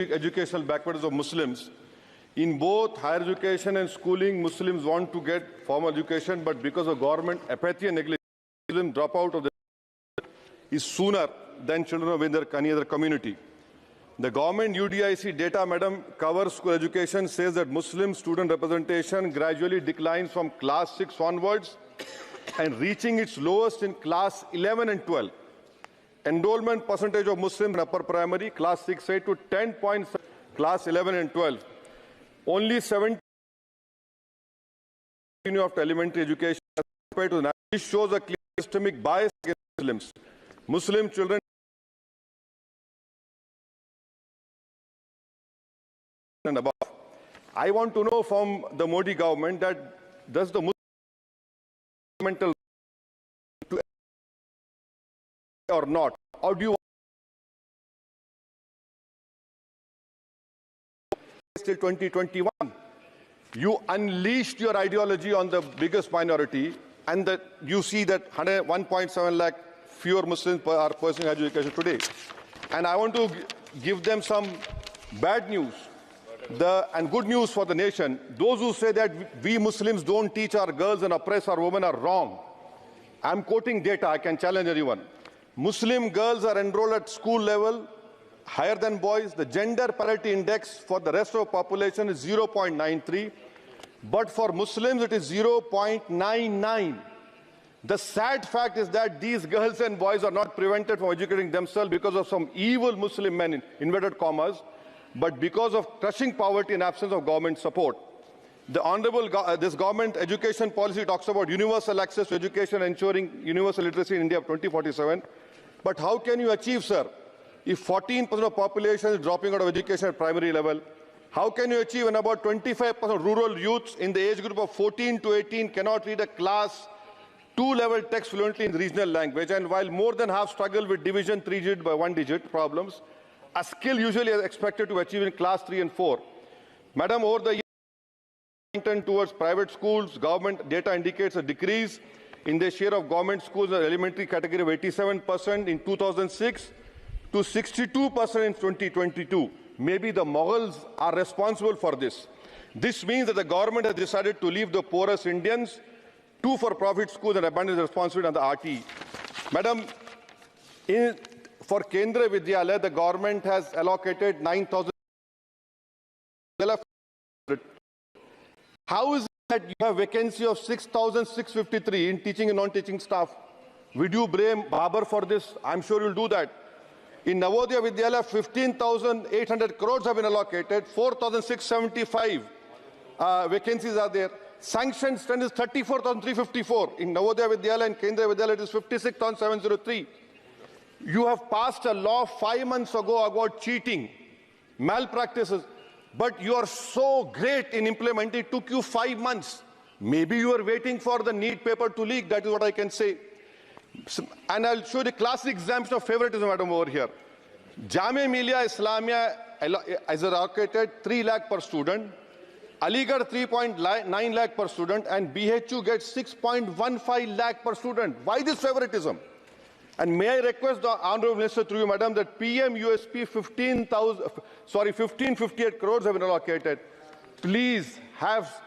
educational backwards of Muslims. In both higher education and schooling, Muslims want to get formal education, but because of government apathy and negligence, Muslims drop out of the is sooner than children of any other community. The government UDIC data, madam, covers school education, says that Muslim student representation gradually declines from class 6 onwards and reaching its lowest in class 11 and 12. Enrollment percentage of Muslims in upper primary, class 6-8 to 10.7, class 11 and 12. Only 70% after elementary education as compared to the This shows a clear systemic bias against Muslims. Muslim children and above. I want to know from the Modi government that does the Muslim to or not? Or do you till 2021? You unleashed your ideology on the biggest minority, and that you see that 1.7 lakh fewer Muslims are pursuing education today. And I want to give them some bad news and good news for the nation. Those who say that we Muslims don't teach our girls and oppress our women are wrong. I'm quoting data. I can challenge anyone. Muslim girls are enrolled at school level higher than boys. The gender parity index for the rest of the population is 0.93, but for Muslims it is 0.99. The sad fact is that these girls and boys are not prevented from educating themselves because of some evil Muslim men, in inverted commas, but because of crushing poverty and absence of government support. The honorable this government education policy talks about universal access to education, ensuring universal literacy in India of 2047. But how can you achieve, sir, if 14% of the population is dropping out of education at primary level? How can you achieve when about 25% of rural youths in the age group of 14 to 18 cannot read a class 2 level text fluently in regional language? And while more than half struggle with division 3-digit by 1-digit problems, a skill usually is expected to achieve in class 3 and 4. Madam, over the years towards private schools, government data indicates a decrease in the share of government schools in the elementary category of 87% in 2006 to 62% in 2022. Maybe the Mughals are responsible for this. This means that the government has decided to leave the poorest Indians to for-profit schools and abandon the responsibility on the RT. Madam, for Kendra Vidyalaya, the government has allocated 9,000. How is it that you have vacancy of 6,653 in teaching and non-teaching staff? Would you blame Babar for this? I'm sure you'll do that. In Navodaya Vidyalaya, 15,800 crores have been allocated, 4,675 vacancies are there. Sanctioned strength is 34,354. In Navodaya Vidyalaya and Kendra Vidyalaya, it is 56,703. You have passed a law 5 months ago about cheating, malpractices, but you are so great in implementing. It took you 5 months. Maybe you are waiting for the NEET paper to leak. That is what I can say. And I'll show the classic example of favoritism, madam, over here. Jamia Millia Islamia is allocated 3 lakh per student, Aligarh 3.9 lakh per student, and BHU gets 6.15 lakh per student. Why this favoritism? And may I request the Honourable Minister through you, madam, that PM USP 1558 crores have been allocated. Please have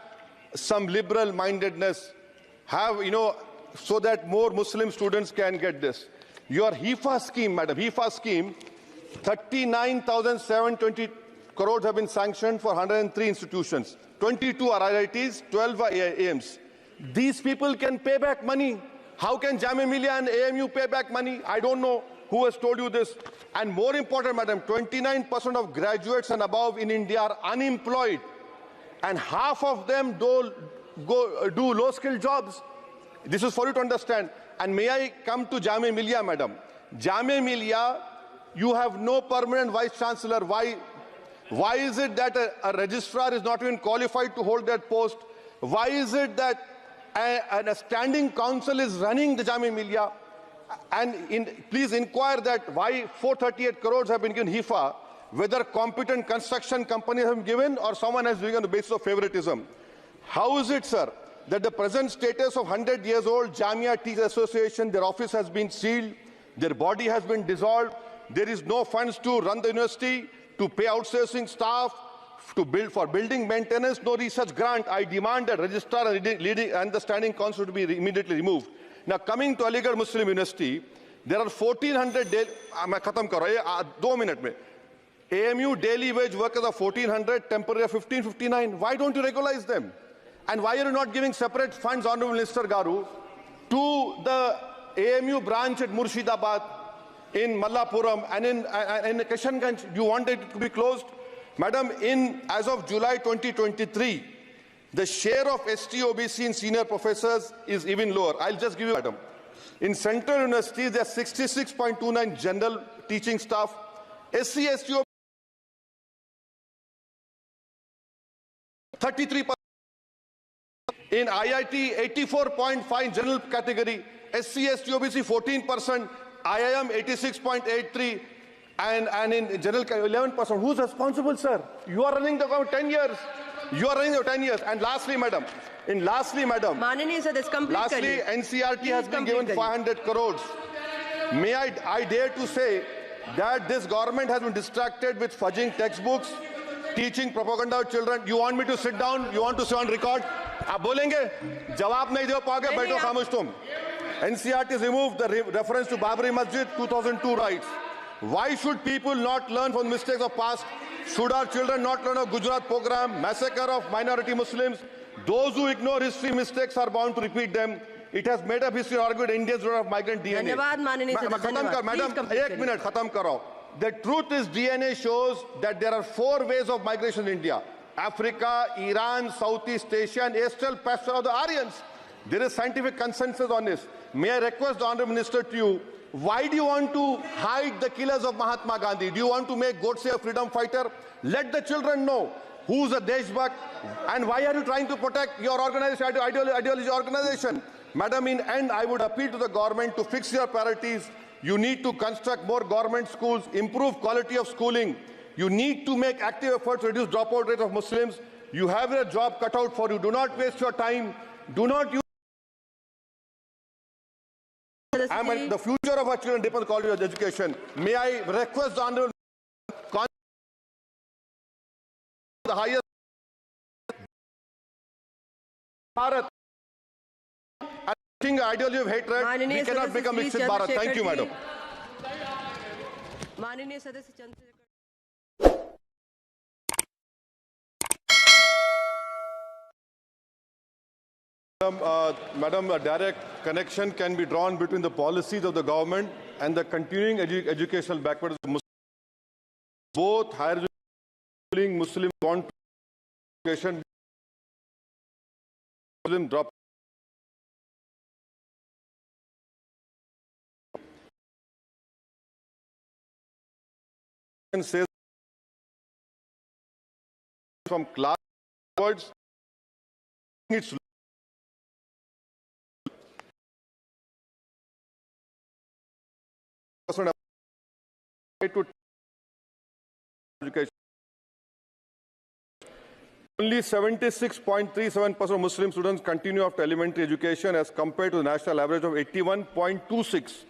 some liberal mindedness, so that more Muslim students can get this. Your HIFA scheme, madam, HIFA scheme, 39,720 crores have been sanctioned for 103 institutions. 22 are IITs, 12 are AIMs. These people can pay back money. How can Jamia Millia and AMU pay back money? I don't know who has told you this. And more important, madam, 29% of graduates and above in India are unemployed. And half of them do low-skilled jobs. This is for you to understand. And may I come to Jamia Millia, madam? Jamia Millia, you have no permanent vice-chancellor. Why is it that a registrar is not even qualified to hold that post? Why is it that a standing council is running the Jamia Millia? And please inquire that why 438 crores have been given HIFA, whether competent construction companies have been given or someone has given on the basis of favoritism. How is it, sir, that the present status of 100 years old Jamia Teachers Association, their office has been sealed, their body has been dissolved, there is no funds to run the university, to pay outsourcing staff, to build for building maintenance, no research grant. I demand that registrar and the standing council to be immediately removed. Now, coming to Aligarh Muslim University, there are 1,400 2 minutes. AMU daily wage workers are 1,400, temporary 1,559. Why don't you regularize them? And why are you not giving separate funds, Honorable Minister Garu, to the AMU branch at Murshidabad, in Mallapuram, and in Kishanganj? You want it to be closed? Madam, as of July 2023, the share of ST-OBC in senior professors is even lower. I'll just give you, madam. In central universities, there are 66.29 general teaching staff. SC, ST, 33%. In IIT, 84.5 general category. SC, ST, OBC, 14%. IIM, 86.83%. And in general, 11%. Who's responsible, sir? You are running the government 10 years. You are running the 10 years. And lastly, madam. Manani, sir, this complete. Lastly, NCRT has been given 500 crores. May I dare to say that this government has been distracted with fudging textbooks, teaching propaganda to children. You want me to sit down? You want to sit on record? आप बोलेंगे? जवाब नहीं दे पाओगे, बैठो खामोश तुम. NCRT has removed the reference to Babri Masjid 2002 rights. Why should people not learn from mistakes of past? Should our children not learn of Gujarat program, massacre of minority Muslims? Those who ignore history mistakes are bound to repeat them. It has made up history argued Indians don't have migrant DNA. Madam, 1 minute, khatam karo. The truth is DNA shows that there are 4 ways of migration in India. Africa, Iran, Southeast Asia, and Eastern Pasture of the Aryans. There is scientific consensus on this. May I request the Honourable Minister to you, why do you want to hide the killers of Mahatma Gandhi? Do you want to make Godse a freedom fighter? Let the children know who's a Deshbhakt and why are you trying to protect your organization, ideology organization? Madam, in end, I would appeal to the government to fix your priorities. You need to construct more government schools, improve quality of schooling. You need to make active efforts to reduce dropout rate of Muslims. You have a job cut out for you. Do not waste your time. Do not use. And the future of our children depends on quality of education. May I request the Honourable the highest Bharat and ideology of hatred, we cannot become Viksit Bharat. Thank you, madam. Madam, a direct connection can be drawn between the policies of the government and the continuing educational backwards of Muslims. Both higher education, Muslim want education, Muslim drop. And says from class words, it's to education. Only 76.37% of Muslim students continue after elementary education as compared to the national average of 81.26%.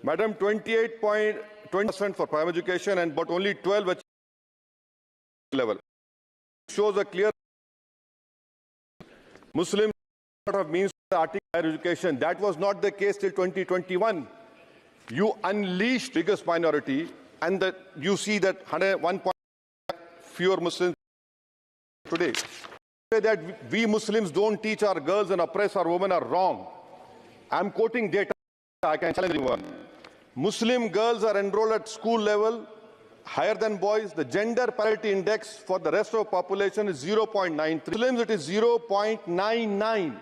Madam, 28.20% for primary education and but only 12% at level. Shows a clear Muslims have means to higher education. That was not the case till 2021. You unleashed biggest minority, and you see that 101 fewer Muslims today. Say that we Muslims don't teach our girls and oppress our women are wrong. I'm quoting data. I can challenge anyone. Muslim girls are enrolled at school level higher than boys. The gender parity index for the rest of the population is 0.93. Muslims, it is 0.99.